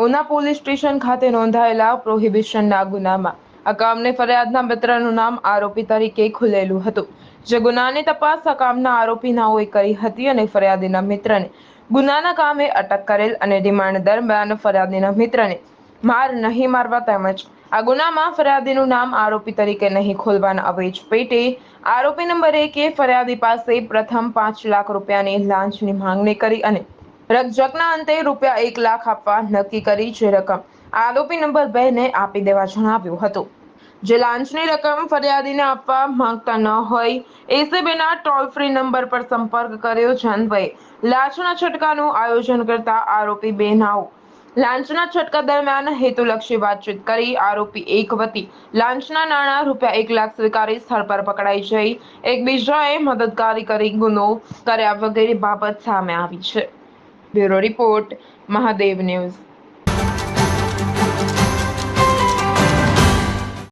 Una police station ખાતે નોંધાયેલા પ્રોહિબિશનના ગુનામાં આ કામને ફરિયાદના મિત્રનું નામ આરોપી તરીકે ખુલેલું હતું, જે ગુનાની તપાસ આ કામના આરોપી નાઓએ કરી હતી અને ફરિયાદીના મિત્રને ગુનાના કામે અટક કરેલ અને રિમાન્ડ દરમિયાન ફરિયાદીના મિત્રને માર નહીં મારવા તેમજ આ ગુનામાં ફરિયાદીનું નામ આરોપી તરીકે નહીં ખોલવાના અવેજ પેટે આરોપી નંબર 1 ફરિયાદી પાસે પ્રથમ 5 લાખ રૂપિયાની લાંચની માંગણી કરી અને રકઝકના અંતે રૂપિયા 1 લાખ આપવા નક્કી કરી, જે રકમ આરોપી નંબર 2 ને આપી દેવા જણાવ્યું હતું। જે લાંચની રકમ ફરિયાદીને આપવા માંગતા ન હોય એસીબીના ટોલ ફ્રી નંબર પર સંપર્ક કર્યો, જે અન્વયે લાંચના છટકાનું આયોજન કરતા આરોપી 2 નાઓ લાંચના છટકા દરમિયાન હેતુલક્ષી વાતચીત કરી આરોપી 1 વતી લાંચના નાણાં રૂપિયા 1 લાખ સ્વીકારી સ્થળ પર પકડાઈ જઈ એકબીજાએ મદદગારી કરી ગુનો કર્યા વગેરે બાબત સામે આવી છે। Bureau report, Mahadev news.